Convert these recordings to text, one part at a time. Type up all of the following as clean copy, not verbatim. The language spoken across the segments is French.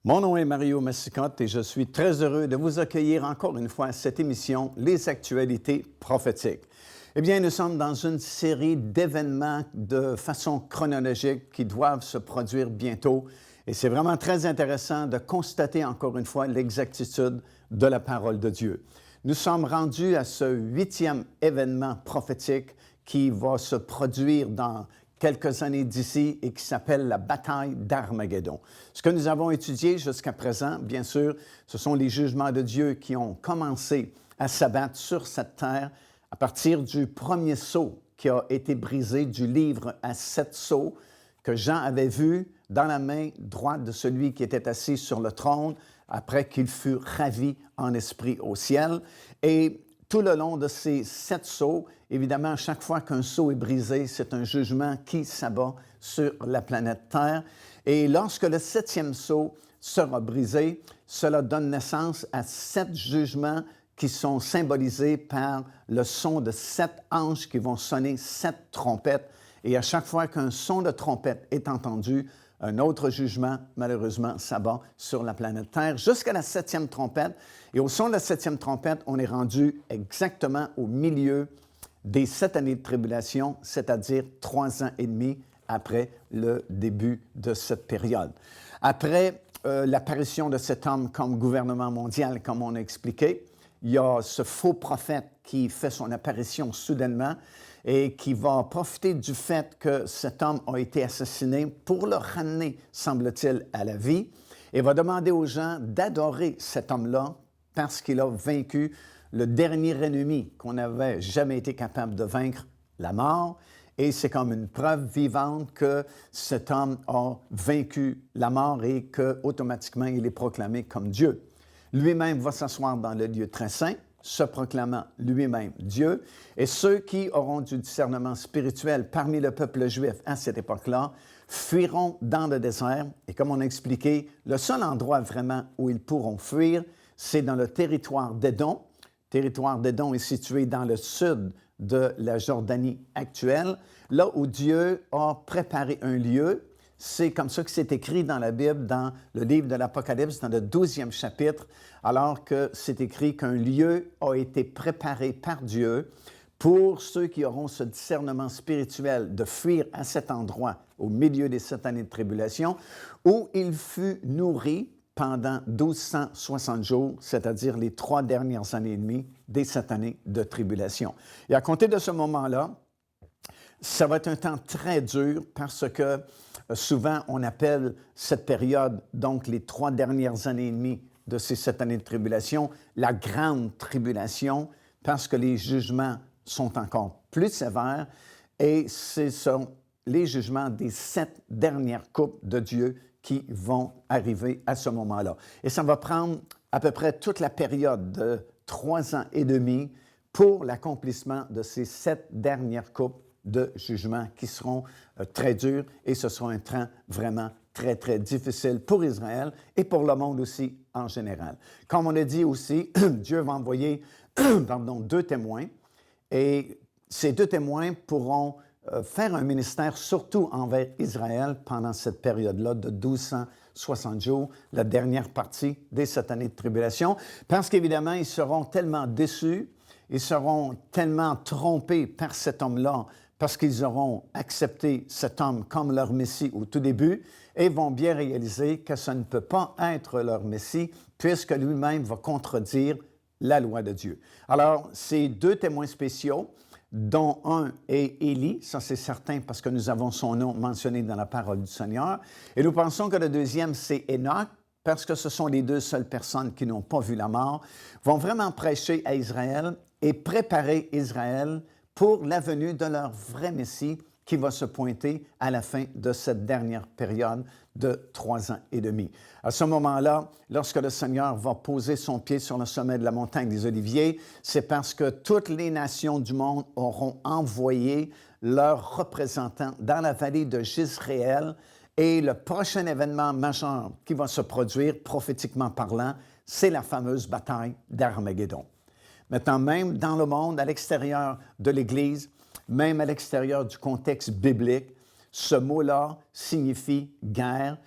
Mon nom est Mario Massicotte et je suis très heureux de vous accueillir encore une fois à cette émission Les actualités prophétiques. Eh bien, nous sommes dans une série d'événements de façon chronologique qui doivent se produire bientôt et c'est vraiment très intéressant de constater encore une fois l'exactitude de la parole de Dieu. Nous sommes rendus à ce 8e événement prophétique qui va se produire dans quelques années d'ici et qui s'appelle la bataille d'Armageddon. Ce que nous avons étudié jusqu'à présent, bien sûr, ce sont les jugements de Dieu qui ont commencé à s'abattre sur cette terre à partir du premier sceau qui a été brisé du livre à 7 sceaux que Jean avait vu dans la main droite de celui qui était assis sur le trône après qu'il fut ravi en esprit au ciel. Et tout le long de ces 7 sceaux, évidemment, chaque fois qu'un sceau est brisé, c'est un jugement qui s'abat sur la planète Terre. Et lorsque le 7e sceau sera brisé, cela donne naissance à 7 jugements qui sont symbolisés par le son de 7 anges qui vont sonner 7 trompettes. Et à chaque fois qu'un son de trompette est entendu, un autre jugement, malheureusement, s'abat sur la planète Terre jusqu'à la 7e trompette. Et au son de la 7e trompette, on est rendu exactement au milieu des 7 années de tribulation, c'est-à-dire 3 ans et demi après le début de cette période. Après l'apparition de cet homme comme gouvernement mondial, comme on a expliqué, il y a ce faux prophète qui fait son apparition soudainement et qui va profiter du fait que cet homme a été assassiné pour le ramener, semble-t-il, à la vie, et va demander aux gens d'adorer cet homme-là parce qu'il a vaincu le dernier ennemi qu'on n'avait jamais été capable de vaincre, la mort. Et c'est comme une preuve vivante que cet homme a vaincu la mort et qu'automatiquement, il est proclamé comme Dieu. Lui-même va s'asseoir dans le lieu très saint, se proclamant lui-même Dieu, et ceux qui auront du discernement spirituel parmi le peuple juif à cette époque-là fuiront dans le désert. Et comme on a expliqué, le seul endroit vraiment où ils pourront fuir, c'est dans le territoire d'Édom. Le territoire d'Édom est situé dans le sud de la Jordanie actuelle, là où Dieu a préparé un lieu. C'est comme ça que c'est écrit dans la Bible, dans le livre de l'Apocalypse, dans le 12e chapitre, alors que c'est écrit qu'un lieu a été préparé par Dieu pour ceux qui auront ce discernement spirituel de fuir à cet endroit au milieu des 7 années de tribulation, où il fut nourri pendant 1260 jours, c'est-à-dire les 3 dernières années et demie des 7 années de tribulation. Et à compter de ce moment-là, ça va être un temps très dur parce que souvent on appelle cette période, donc les 3 dernières années et demie de ces 7 années de tribulation, la grande tribulation parce que les jugements sont encore plus sévères et ce sont les jugements des 7 dernières coupes de Dieu qui vont arriver à ce moment-là. Et ça va prendre à peu près toute la période de 3 ans et demi pour l'accomplissement de ces 7 dernières coupes de jugement qui seront très durs et ce sera un temps vraiment très, très difficile pour Israël et pour le monde aussi en général. Comme on a dit aussi, Dieu va envoyer 2 témoins et ces 2 témoins pourront faire un ministère surtout envers Israël pendant cette période-là de 1260 jours, la dernière partie des 7 années de tribulation, parce qu'évidemment, ils seront tellement déçus, ils seront tellement trompés par cet homme-là, parce qu'ils auront accepté cet homme comme leur Messie au tout début et vont bien réaliser que ça ne peut pas être leur Messie puisque lui-même va contredire la loi de Dieu. Alors, ces 2 témoins spéciaux, dont un est Élie, ça c'est certain parce que nous avons son nom mentionné dans la parole du Seigneur, et nous pensons que le deuxième c'est Enoch, parce que ce sont les 2 seules personnes qui n'ont pas vu la mort, vont vraiment prêcher à Israël et préparer Israël pour la venue de leur vrai Messie qui va se pointer à la fin de cette dernière période de 3 ans et demi. À ce moment-là, lorsque le Seigneur va poser son pied sur le sommet de la montagne des Oliviers, c'est parce que toutes les nations du monde auront envoyé leurs représentants dans la vallée de Jezréel et le prochain événement majeur qui va se produire, prophétiquement parlant, c'est la fameuse bataille d'Armageddon. Maintenant, même dans le monde, à l'extérieur de l'Église, même à l'extérieur du contexte biblique, ce mot-là signifie guerre.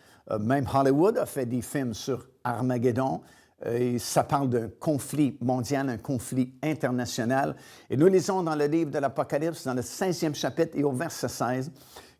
Même Hollywood a fait des films sur Armageddon. Et ça parle d'un conflit mondial, un conflit international. Et nous lisons dans le livre de l'Apocalypse, dans le 16e chapitre et au verset 16,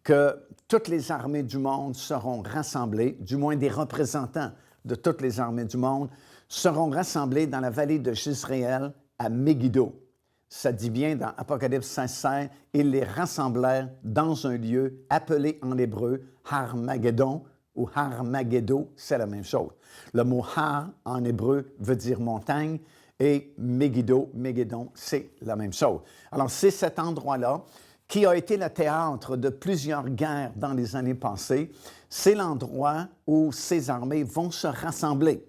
que toutes les armées du monde seront rassemblées, du moins des représentants de toutes les armées du monde, seront rassemblés dans la vallée de Jezréel à Megiddo. Ça dit bien dans Apocalypse 16, ils les rassemblèrent dans un lieu appelé en hébreu Armageddon ou Armageddo, c'est la même chose. Le mot Har en hébreu veut dire montagne et Megiddo, Megiddo, c'est la même chose. Alors c'est cet endroit-là qui a été le théâtre de plusieurs guerres dans les années passées. C'est l'endroit où ces armées vont se rassembler.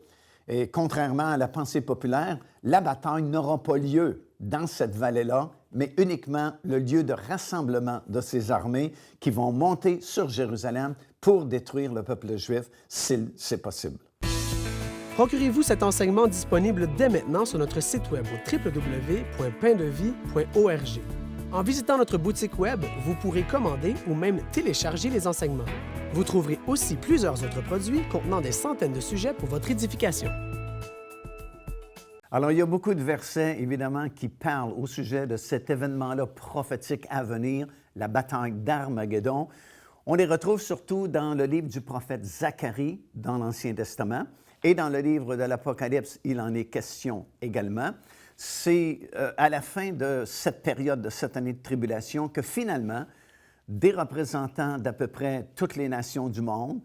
Et contrairement à la pensée populaire, la bataille n'aura pas lieu dans cette vallée-là, mais uniquement le lieu de rassemblement de ces armées qui vont monter sur Jérusalem pour détruire le peuple juif, si c'est possible. Procurez-vous cet enseignement disponible dès maintenant sur notre site web au www.paindevie.org. En visitant notre boutique web, vous pourrez commander ou même télécharger les enseignements. Vous trouverez aussi plusieurs autres produits contenant des centaines de sujets pour votre édification. Alors, il y a beaucoup de versets, évidemment, qui parlent au sujet de cet événement-là prophétique à venir, la bataille d'Armageddon. On les retrouve surtout dans le livre du prophète Zacharie, dans l'Ancien Testament, et dans le livre de l'Apocalypse, il en est question également. C'est à la fin de cette période, de cette année de tribulation, que finalement, des représentants d'à peu près toutes les nations du monde,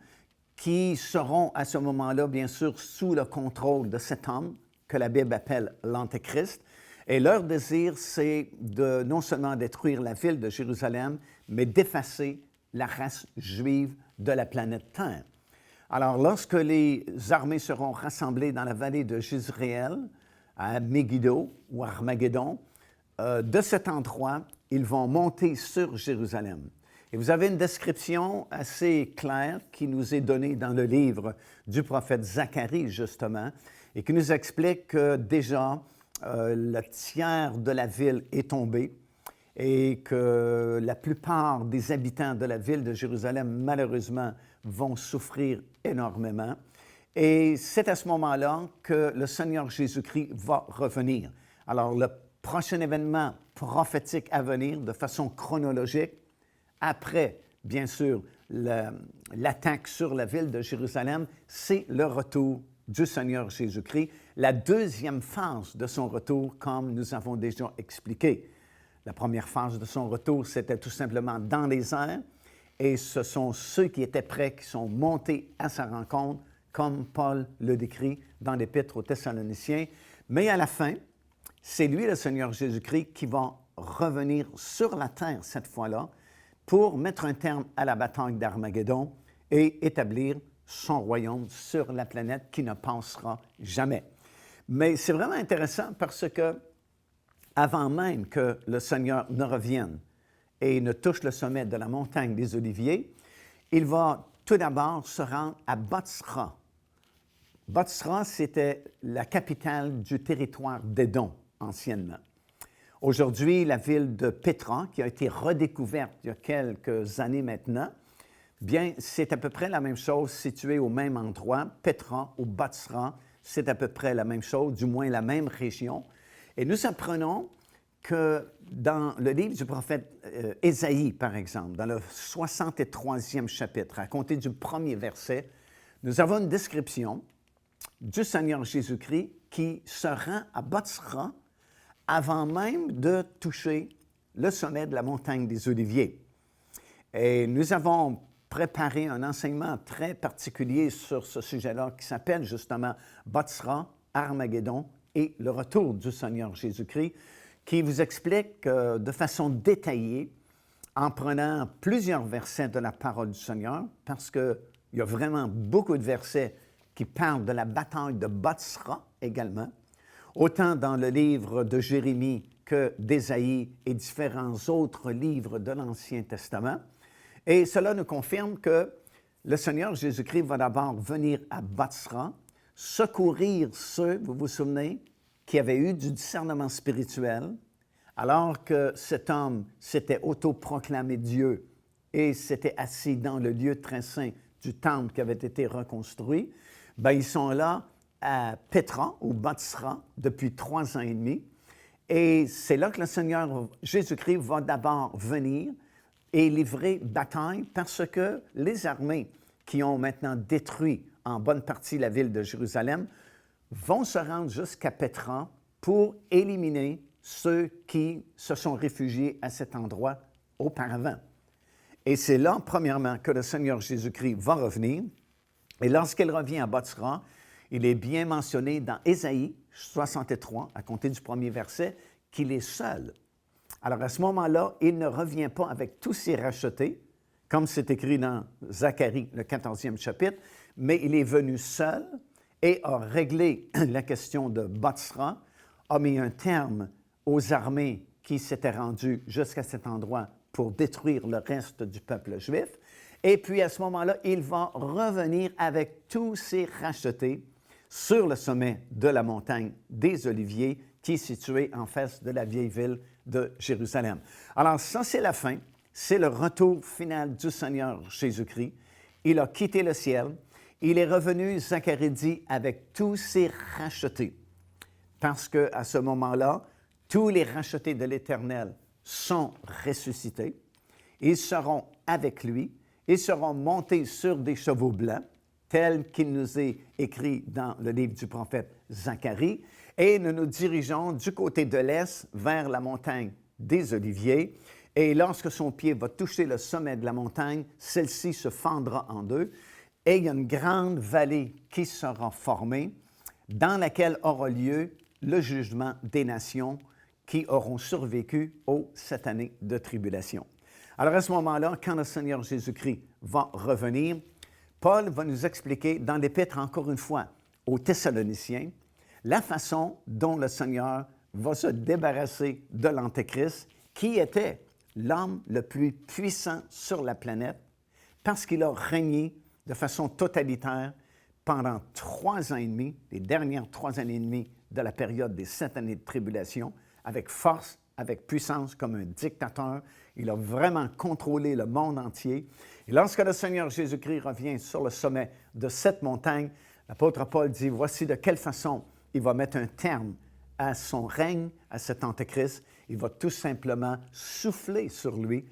qui seront à ce moment-là, bien sûr, sous le contrôle de cet homme que la Bible appelle l'Antéchrist. Et leur désir, c'est de non seulement détruire la ville de Jérusalem, mais d'effacer la race juive de la planète Terre. Alors, lorsque les armées seront rassemblées dans la vallée de Jezréel, à Megiddo ou Armageddon, de cet endroit, ils vont monter sur Jérusalem. Et vous avez une description assez claire qui nous est donnée dans le livre du prophète Zacharie, justement, et qui nous explique que déjà, le tiers de la ville est tombé et que la plupart des habitants de la ville de Jérusalem, malheureusement, vont souffrir énormément. Et c'est à ce moment-là que le Seigneur Jésus-Christ va revenir. Alors, le prochain événement prophétique à venir, de façon chronologique, après, bien sûr, l'attaque sur la ville de Jérusalem, c'est le retour du Seigneur Jésus-Christ, la deuxième phase de son retour, comme nous avons déjà expliqué. La première phase de son retour, c'était tout simplement dans les airs, et ce sont ceux qui étaient prêts qui sont montés à sa rencontre, comme Paul le décrit dans l'Épître aux Thessaloniciens. Mais à la fin, c'est lui, le Seigneur Jésus-Christ, qui va revenir sur la terre cette fois-là pour mettre un terme à la bataille d'Armageddon et établir son royaume sur la planète qui ne passera jamais. Mais c'est vraiment intéressant parce que avant même que le Seigneur ne revienne et ne touche le sommet de la montagne des Oliviers, il va tout d'abord se rendre à Bozra. Bozra, c'était la capitale du territoire d'Édom, anciennement. Aujourd'hui, la ville de Pétra, qui a été redécouverte il y a quelques années maintenant, bien, c'est à peu près la même chose, située au même endroit. Pétra ou Bozra, c'est à peu près la même chose, du moins la même région. Et nous apprenons que dans le livre du prophète Ésaïe, par exemple, dans le 63e chapitre, à compter du premier verset, nous avons une description du Seigneur Jésus-Christ qui se rend à Bozra avant même de toucher le sommet de la montagne des Oliviers. Et nous avons préparé un enseignement très particulier sur ce sujet-là qui s'appelle justement Bozra, Armageddon et le retour du Seigneur Jésus-Christ, qui vous explique de façon détaillée, en prenant plusieurs versets de la parole du Seigneur, parce qu'il y a vraiment beaucoup de versets qui parlent de la bataille de Bozra également, autant dans le livre de Jérémie que d'Ésaïe et différents autres livres de l'Ancien Testament. Et cela nous confirme que le Seigneur Jésus-Christ va d'abord venir à Bozra, secourir ceux, vous vous souvenez, qui avaient eu du discernement spirituel, alors que cet homme s'était autoproclamé Dieu et s'était assis dans le lieu très saint du temple qui avait été reconstruit, bien, ils sont là à Pétra, au Bâtissera, depuis 3 ans et demi. Et c'est là que le Seigneur Jésus-Christ va d'abord venir et livrer bataille parce que les armées qui ont maintenant détruit en bonne partie la ville de Jérusalem vont se rendre jusqu'à Pétra pour éliminer ceux qui se sont réfugiés à cet endroit auparavant. Et c'est là, premièrement, que le Seigneur Jésus-Christ va revenir. Et lorsqu'il revient à Bâtissera, il est bien mentionné dans Ésaïe 63, à compter du premier verset, qu'il est seul. Alors à ce moment-là, il ne revient pas avec tous ses rachetés, comme c'est écrit dans Zacharie, le 14e chapitre, mais il est venu seul et a réglé la question de Bâtissera, a mis un terme aux armées qui s'étaient rendues jusqu'à cet endroit pour détruire le reste du peuple juif. Et puis à ce moment-là, il va revenir avec tous ses rachetés sur le sommet de la montagne des Oliviers, qui est située en face de la vieille ville de Jérusalem. Alors ça, c'est la fin, c'est le retour final du Seigneur Jésus-Christ. Il a quitté le ciel, il est revenu, Zacharie dit, avec tous ses rachetés, parce qu'à ce moment-là, tous les rachetés de l'Éternel sont ressuscités, ils seront avec lui, ils seront montés sur des chevaux blancs, tel qu'il nous est écrit dans le livre du prophète Zacharie, et nous nous dirigeons du côté de l'est vers la montagne des Oliviers. Et lorsque son pied va toucher le sommet de la montagne, celle-ci se fendra en deux, et il y a une grande vallée qui sera formée, dans laquelle aura lieu le jugement des nations qui auront survécu aux 7 années de tribulation. Alors à ce moment-là, quand le Seigneur Jésus-Christ va revenir, Paul va nous expliquer dans l'Épître, encore une fois, aux Thessaloniciens, la façon dont le Seigneur va se débarrasser de l'Antéchrist, qui était l'homme le plus puissant sur la planète, parce qu'il a régné de façon totalitaire pendant 3 ans et demi, les dernières 3 années et demie de la période des 7 années de tribulation, avec force, avec puissance, comme un dictateur. Il a vraiment contrôlé le monde entier. Et lorsque le Seigneur Jésus-Christ revient sur le sommet de cette montagne, l'apôtre Paul dit, voici de quelle façon il va mettre un terme à son règne, à cet Antéchrist. Il va tout simplement souffler sur lui,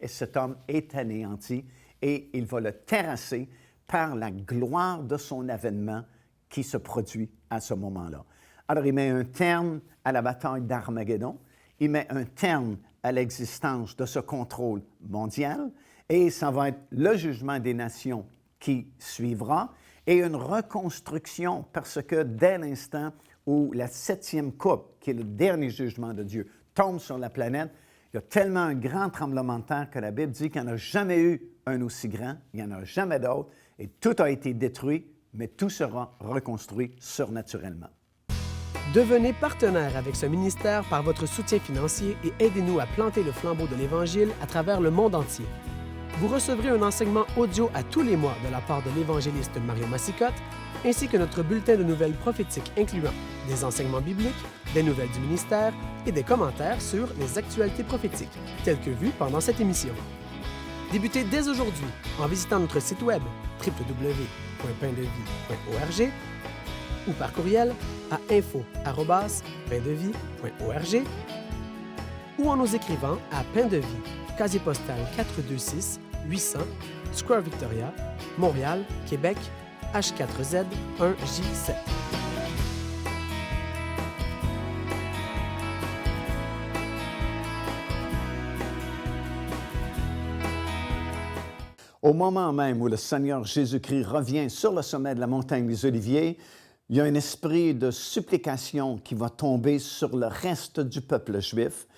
et cet homme est anéanti, et il va le terrasser par la gloire de son avènement qui se produit à ce moment-là. Alors, il met un terme à la bataille d'Armageddon, il met un terme à l'existence de ce contrôle mondial, et ça va être le jugement des nations qui suivra, et une reconstruction, parce que dès l'instant où la 7e coupe, qui est le dernier jugement de Dieu, tombe sur la planète, il y a tellement un grand tremblement de terre que la Bible dit qu'il n'y en a jamais eu un aussi grand, il n'y en a jamais d'autre, et tout a été détruit, mais tout sera reconstruit surnaturellement. Devenez partenaire avec ce ministère par votre soutien financier et aidez-nous à planter le flambeau de l'Évangile à travers le monde entier. Vous recevrez un enseignement audio à tous les mois de la part de l'évangéliste Mario Massicotte, ainsi que notre bulletin de nouvelles prophétiques incluant des enseignements bibliques, des nouvelles du ministère et des commentaires sur les actualités prophétiques, telles que vues pendant cette émission. Débutez dès aujourd'hui en visitant notre site web www.paindevie.org ou par courriel à info@paindevie.org ou en nous écrivant à Pain de Vie, casier postal 426 800 Square Victoria, Montréal, Québec, H4Z 1J7. Au moment même où le Seigneur Jésus-Christ revient sur le sommet de la montagne des Oliviers, il y a un esprit de supplication qui va tomber sur le reste du peuple juif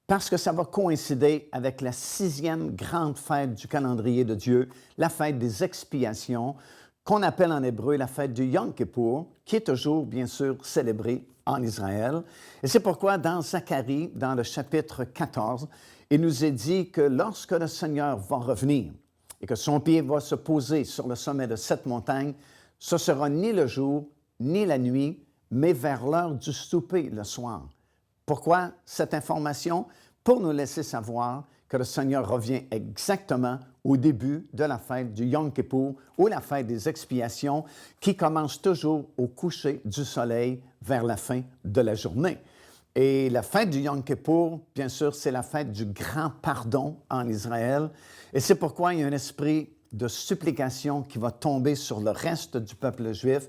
parce que ça va coïncider avec la 6e grande fête du calendrier de Dieu, la fête des expiations, qu'on appelle en hébreu la fête du Yom Kippour, qui est toujours, bien sûr, célébrée en Israël. Et c'est pourquoi, dans Zacharie, dans le chapitre 14, il nous est dit que lorsque le Seigneur va revenir et que son pied va se poser sur le sommet de cette montagne, ce sera ni le jour, ni la nuit, mais vers l'heure du souper le soir. Pourquoi cette information? pour nous laisser savoir que le Seigneur revient exactement au début de la fête du Yom Kippour ou la fête des expiations qui commence toujours au coucher du soleil vers la fin de la journée. Et la fête du Yom Kippour, bien sûr, c'est la fête du grand pardon en Israël. Et c'est pourquoi il y a un esprit de supplication qui va tomber sur le reste du peuple juif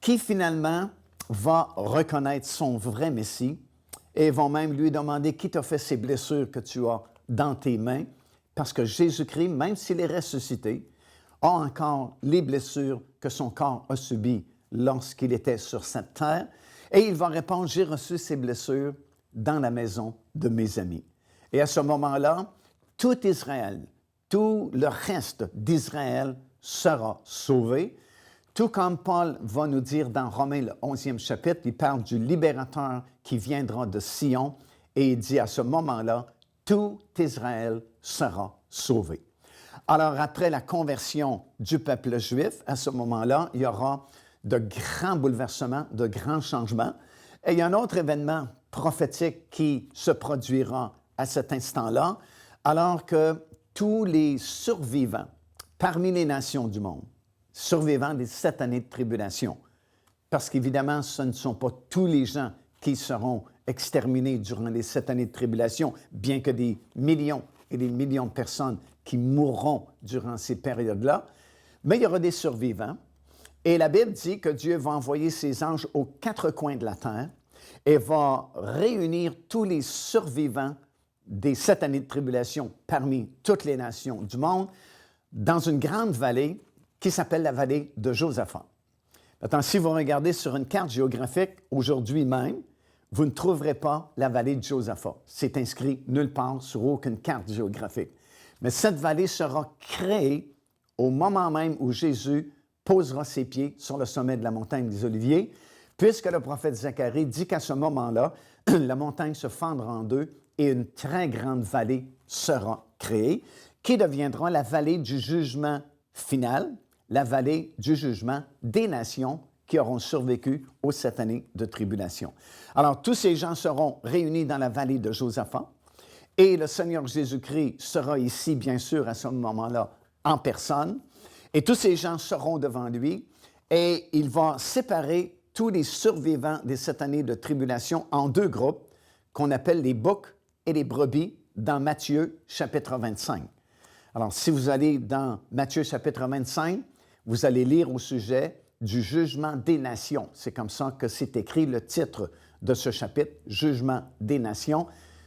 qui finalement va reconnaître son vrai Messie et vont même lui demander qui t'a fait ces blessures que tu as dans tes mains, parce que Jésus-Christ, même s'il est ressuscité, a encore les blessures que son corps a subies lorsqu'il était sur cette terre. Et il va répondre, j'ai reçu ces blessures dans la maison de mes amis. Et à ce moment-là, tout Israël, tout le reste d'Israël sera sauvé. Tout comme Paul va nous dire dans Romains, le 11e chapitre, il parle du libérateur qui viendra de Sion et il dit à ce moment-là, tout Israël sera sauvé. Alors, après la conversion du peuple juif, à ce moment-là, il y aura de grands bouleversements, de grands changements. Et il y a un autre événement prophétique qui se produira à cet instant-là, alors que tous les survivants parmi les nations du monde, survivants des 7 années de tribulation, parce qu'évidemment, ce ne sont pas tous les gens qui seront exterminés durant les 7 années de tribulation, bien que des millions et des millions de personnes qui mourront durant ces périodes-là, mais il y aura des survivants. Et la Bible dit que Dieu va envoyer ses anges aux 4 coins de la terre et va réunir tous les survivants des 7 années de tribulation parmi toutes les nations du monde dans une grande vallée qui s'appelle la vallée de Josaphat. Maintenant, si vous regardez sur une carte géographique aujourd'hui même, vous ne trouverez pas la vallée de Josaphat. C'est inscrit nulle part sur aucune carte géographique. Mais cette vallée sera créée au moment même où Jésus posera ses pieds sur le sommet de la montagne des Oliviers, puisque le prophète Zacharie dit qu'à ce moment-là, la montagne se fendra en deux et une très grande vallée sera créée, qui deviendra la vallée du jugement final, la vallée du jugement des nations qui auront survécu aux 7 années de tribulation. Alors, tous ces gens seront réunis dans la vallée de Josaphat et le Seigneur Jésus-Christ sera ici, bien sûr, à ce moment-là, en personne. Et tous ces gens seront devant lui et il va séparer tous les survivants des 7 années de tribulation en 2 groupes qu'on appelle les boucs et les brebis dans Matthieu chapitre 25. Alors, si vous allez dans Matthieu chapitre 25, vous allez lire au sujet du jugement des nations. C'est comme ça que c'est écrit le titre de ce chapitre, Jugement des nations.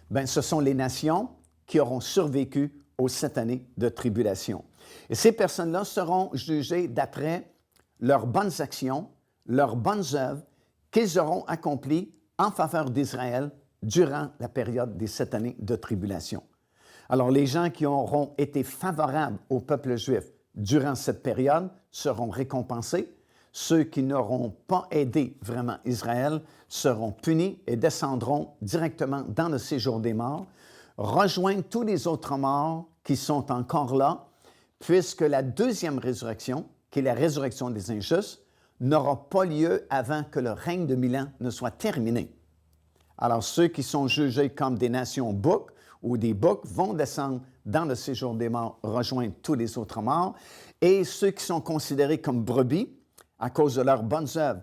Bien, ce sont les nations qui auront survécu aux 7 années de tribulation. Et ces personnes-là seront jugées d'après leurs bonnes actions, leurs bonnes œuvres qu'ils auront accomplies en faveur d'Israël durant la période des 7 années de tribulation. Alors, les gens qui auront été favorables au peuple juif durant cette période seront récompensés. Ceux qui n'auront pas aidé vraiment Israël seront punis et descendront directement dans le séjour des morts, rejoindre tous les autres morts qui sont encore là, puisque la deuxième résurrection, qui est la résurrection des injustes, n'aura pas lieu avant que le règne de 1000 ans ne soit terminé. Alors, ceux qui sont jugés comme des nations boucs ou des boucs vont descendre dans le séjour des morts, rejoindre tous les autres morts, et ceux qui sont considérés comme brebis, à cause de leurs bonnes œuvres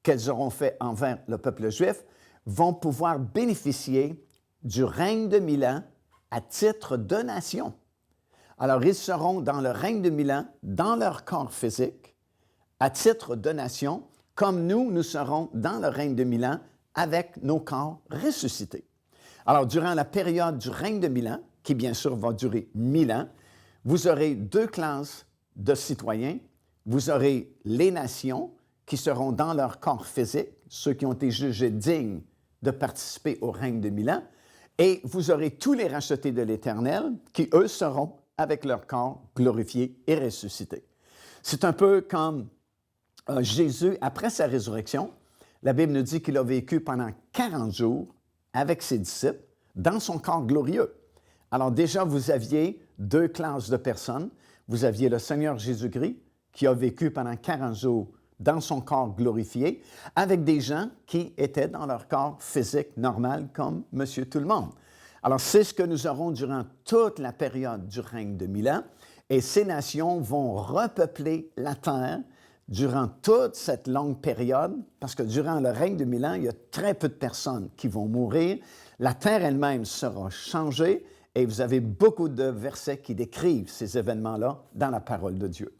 qu'elles auront fait envers le peuple juif, vont pouvoir bénéficier du règne de 1000 ans à titre de nation. Alors, ils seront dans le règne de 1000 ans, dans leur corps physique, à titre de nation, comme nous serons dans le règne de 1000 ans avec nos corps ressuscités. Alors, durant la période du règne de 1000 ans, qui bien sûr va durer 1000 ans, vous aurez 2 classes de citoyens. Vous aurez les nations qui seront dans leur corps physique, ceux qui ont été jugés dignes de participer au règne de 1000 ans, et vous aurez tous les rachetés de l'Éternel qui, eux, seront avec leur corps glorifiés et ressuscités. C'est un peu comme Jésus, après sa résurrection, la Bible nous dit qu'il a vécu pendant 40 jours avec ses disciples dans son corps glorieux. Alors déjà, vous aviez 2 classes de personnes. Vous aviez le Seigneur Jésus-Christ, qui a vécu pendant 40 jours dans son corps glorifié, avec des gens qui étaient dans leur corps physique normal comme Monsieur Tout-le-Monde. Alors, c'est ce que nous aurons durant toute la période du règne de 1000 ans, et ces nations vont repeupler la terre durant toute cette longue période, parce que durant le règne de 1000 ans, il y a très peu de personnes qui vont mourir. La terre elle-même sera changée, et vous avez beaucoup de versets qui décrivent ces événements-là dans la parole de Dieu.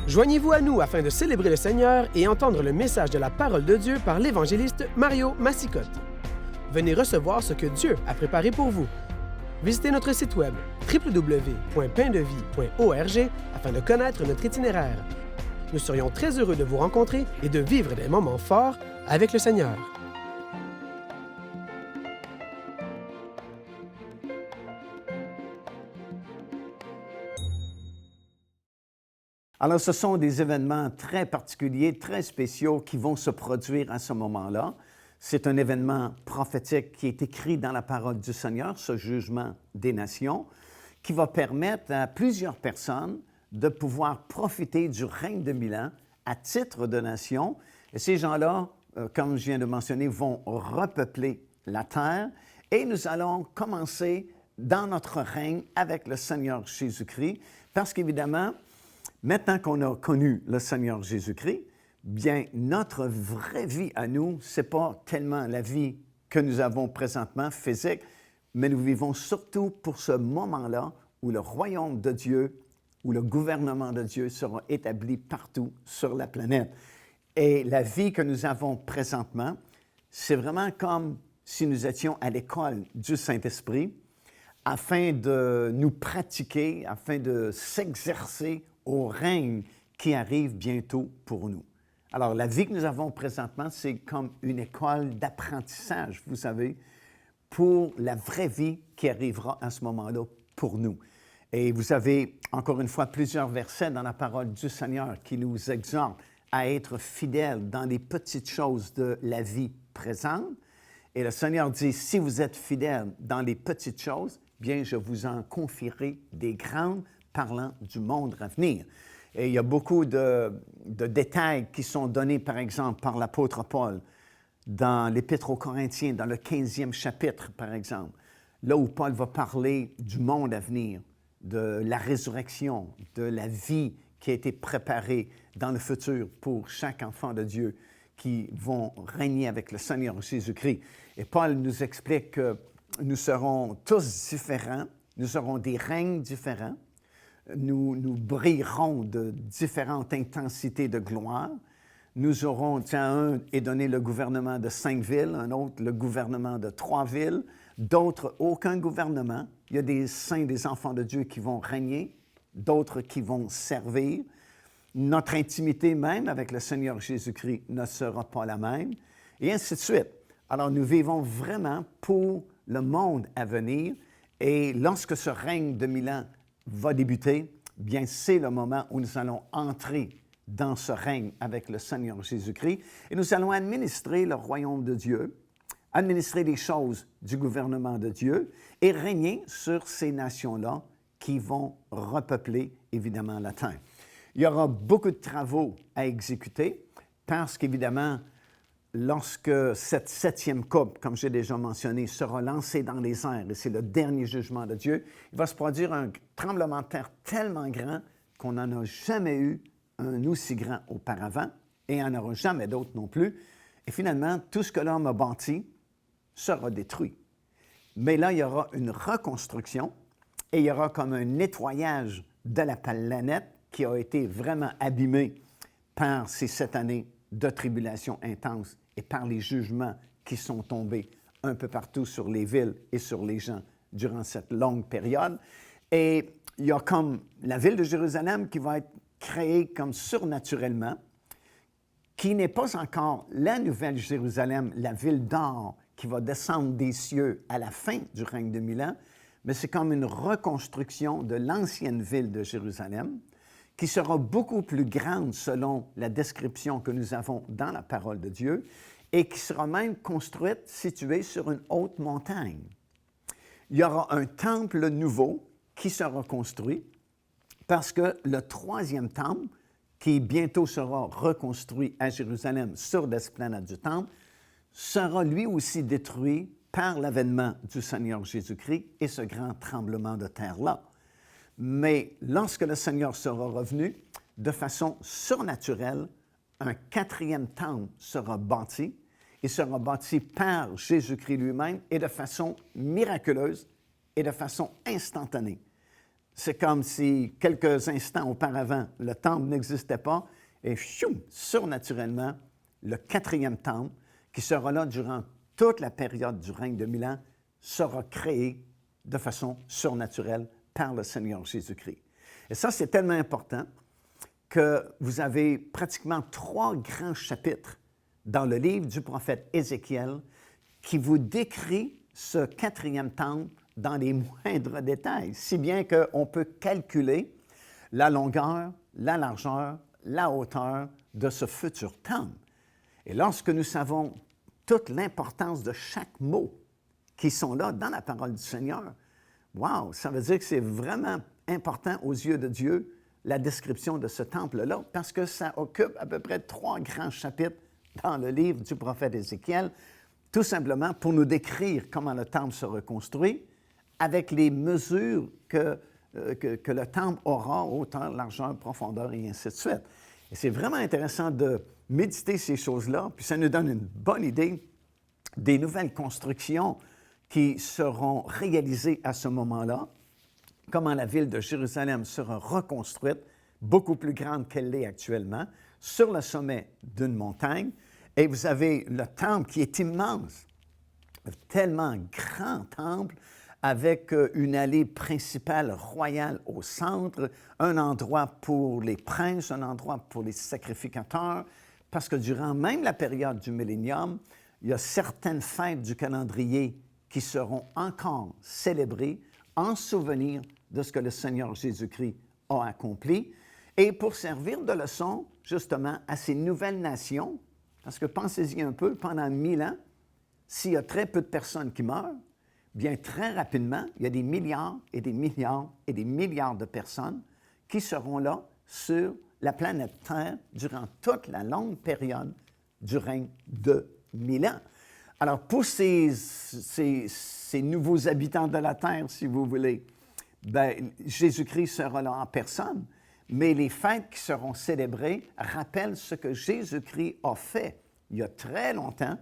Joignez-vous à nous afin de célébrer le Seigneur et entendre le message de la parole de Dieu par l'évangéliste Mario Massicotte. Venez recevoir ce que Dieu a préparé pour vous. Visitez notre site web www.paindevie.org afin de connaître notre itinéraire. Nous serions très heureux de vous rencontrer et de vivre des moments forts avec le Seigneur. Alors, ce sont des événements très particuliers, très spéciaux qui vont se produire à ce moment-là. C'est un événement prophétique qui est écrit dans la parole du Seigneur, ce jugement des nations, qui va permettre à plusieurs personnes de pouvoir profiter du règne de 1000 ans à titre de nation. Et ces gens-là, comme je viens de mentionner, vont repeupler la terre. Et nous allons commencer dans notre règne avec le Seigneur Jésus-Christ, parce qu'évidemment, maintenant qu'on a connu le Seigneur Jésus-Christ, bien, notre vraie vie à nous, ce n'est pas tellement la vie que nous avons présentement, physique, mais nous vivons surtout pour ce moment-là où le royaume de Dieu, où le gouvernement de Dieu sera établi partout sur la planète. Et la vie que nous avons présentement, c'est vraiment comme si nous étions à l'école du Saint-Esprit afin de nous pratiquer, afin de s'exercer au règne qui arrive bientôt pour nous. Alors, la vie que nous avons présentement, c'est comme une école d'apprentissage, vous savez, pour la vraie vie qui arrivera à ce moment-là pour nous. Et vous avez, encore une fois, plusieurs versets dans la parole du Seigneur qui nous exhortent à être fidèles dans les petites choses de la vie présente. Et le Seigneur dit, si vous êtes fidèles dans les petites choses, bien, je vous en confierai des grandes, parlant du monde à venir. Et il y a beaucoup de détails qui sont donnés, par exemple, par l'apôtre Paul dans l'Épître aux Corinthiens, dans le 15e chapitre, par exemple, là où Paul va parler du monde à venir, de la résurrection, de la vie qui a été préparée dans le futur pour chaque enfant de Dieu qui vont régner avec le Seigneur Jésus-Christ. Et Paul nous explique que nous serons tous différents, nous aurons des règnes différents, nous brillerons de différentes intensités de gloire. Nous aurons, un est donné le gouvernement de 5 villes, un autre le gouvernement de 3 villes, d'autres aucun gouvernement. Il y a des saints, des enfants de Dieu qui vont régner, d'autres qui vont servir. Notre intimité même avec le Seigneur Jésus-Christ ne sera pas la même, et ainsi de suite. Alors, nous vivons vraiment pour le monde à venir, et lorsque ce règne de 1000 ans va débuter, bien, c'est le moment où nous allons entrer dans ce règne avec le Seigneur Jésus-Christ, et nous allons administrer le royaume de Dieu, administrer les choses du gouvernement de Dieu et régner sur ces nations-là qui vont repeupler, évidemment, la terre. Il y aura beaucoup de travaux à exécuter parce qu'évidemment, lorsque cette 7e coupe, comme j'ai déjà mentionné, sera lancée dans les airs, et c'est le dernier jugement de Dieu, il va se produire un tremblement de terre tellement grand qu'on n'en a jamais eu un aussi grand auparavant, et il n'y en aura jamais d'autre non plus. Et finalement, tout ce que l'homme a bâti sera détruit. Mais là, il y aura une reconstruction, et il y aura comme un nettoyage de la planète qui a été vraiment abîmée par ces 7 années de tribulation intense et par les jugements qui sont tombés un peu partout sur les villes et sur les gens durant cette longue période. Et il y a comme la ville de Jérusalem qui va être créée comme surnaturellement, qui n'est pas encore la nouvelle Jérusalem, la ville d'or qui va descendre des cieux à la fin du règne de 1000 ans, mais c'est comme une reconstruction de l'ancienne ville de Jérusalem, qui sera beaucoup plus grande selon la description que nous avons dans la parole de Dieu, et qui sera même construite, située sur une haute montagne. Il y aura un temple nouveau qui sera construit, parce que le 3e temple, qui bientôt sera reconstruit à Jérusalem sur l'esplanade du temple, sera lui aussi détruit par l'avènement du Seigneur Jésus-Christ et ce grand tremblement de terre-là. Mais lorsque le Seigneur sera revenu, de façon surnaturelle, un quatrième temple sera bâti. Il sera bâti par Jésus-Christ lui-même et de façon miraculeuse et de façon instantanée. C'est comme si quelques instants auparavant, le temple n'existait pas et surnaturellement, le quatrième temple, qui sera là durant toute la période du règne de 1000 ans, sera créé de façon surnaturelle par le Seigneur Jésus-Christ. Et ça, c'est tellement important que vous avez pratiquement 3 grands chapitres dans le livre du prophète Ézéchiel qui vous décrit ce quatrième temple dans les moindres détails, si bien qu'on peut calculer la longueur, la largeur, la hauteur de ce futur temple. Et lorsque nous savons toute l'importance de chaque mot qui sont là dans la parole du Seigneur, wow, ça veut dire que c'est vraiment important aux yeux de Dieu, la description de ce temple-là, parce que ça occupe à peu près 3 grands chapitres dans le livre du prophète Ézéchiel, tout simplement pour nous décrire comment le temple se reconstruit avec les mesures que le temple aura, hauteur, largeur, profondeur et ainsi de suite. Et c'est vraiment intéressant de méditer ces choses-là, puis ça nous donne une bonne idée des nouvelles constructions qui seront réalisées à ce moment-là, comment la ville de Jérusalem sera reconstruite, beaucoup plus grande qu'elle l'est actuellement, sur le sommet d'une montagne. Et vous avez le temple qui est immense, tellement grand temple, avec une allée principale royale au centre, un endroit pour les princes, un endroit pour les sacrificateurs, parce que durant même la période du millénium, il y a certaines fêtes du calendrier qui seront encore célébrées en souvenir de ce que le Seigneur Jésus-Christ a accompli, et pour servir de leçon justement à ces nouvelles nations, parce que pensez-y un peu, pendant 1000 ans, s'il y a très peu de personnes qui meurent, bien très rapidement, il y a des milliards et des milliards et des milliards de personnes qui seront là sur la planète Terre durant toute la longue période du règne de 1000 ans. Alors, pour ces nouveaux habitants de la Terre, si vous voulez, bien, Jésus-Christ sera là en personne, mais les fêtes qui seront célébrées rappellent ce que Jésus-Christ a fait il y a très longtemps,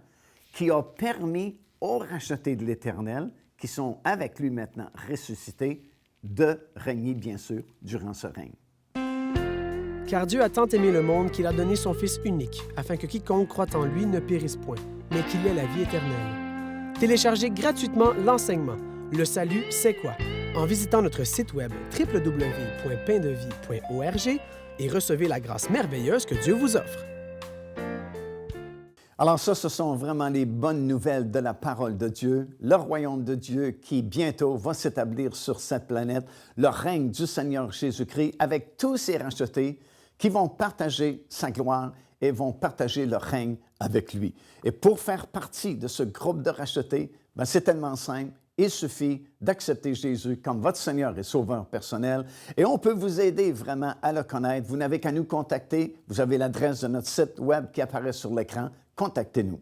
qui a permis aux rachetés de l'Éternel, qui sont avec lui maintenant ressuscités, de régner, bien sûr, durant ce règne. Car Dieu a tant aimé le monde qu'il a donné son Fils unique, afin que quiconque croit en lui ne périsse point, mais qu'il ait la vie éternelle. Téléchargez gratuitement l'enseignement « Le salut, c'est quoi ?» en visitant notre site web www.paindevie.org et recevez la grâce merveilleuse que Dieu vous offre. Alors ça, ce sont vraiment les bonnes nouvelles de la parole de Dieu, le royaume de Dieu qui bientôt va s'établir sur cette planète, le règne du Seigneur Jésus-Christ avec tous ses rachetés qui vont partager sa gloire et vont partager le règne avec lui. Et pour faire partie de ce groupe de rachetés, bien, c'est tellement simple. Il suffit d'accepter Jésus comme votre Seigneur et Sauveur personnel et on peut vous aider vraiment à le connaître. Vous n'avez qu'à nous contacter. Vous avez l'adresse de notre site web qui apparaît sur l'écran. Contactez-nous.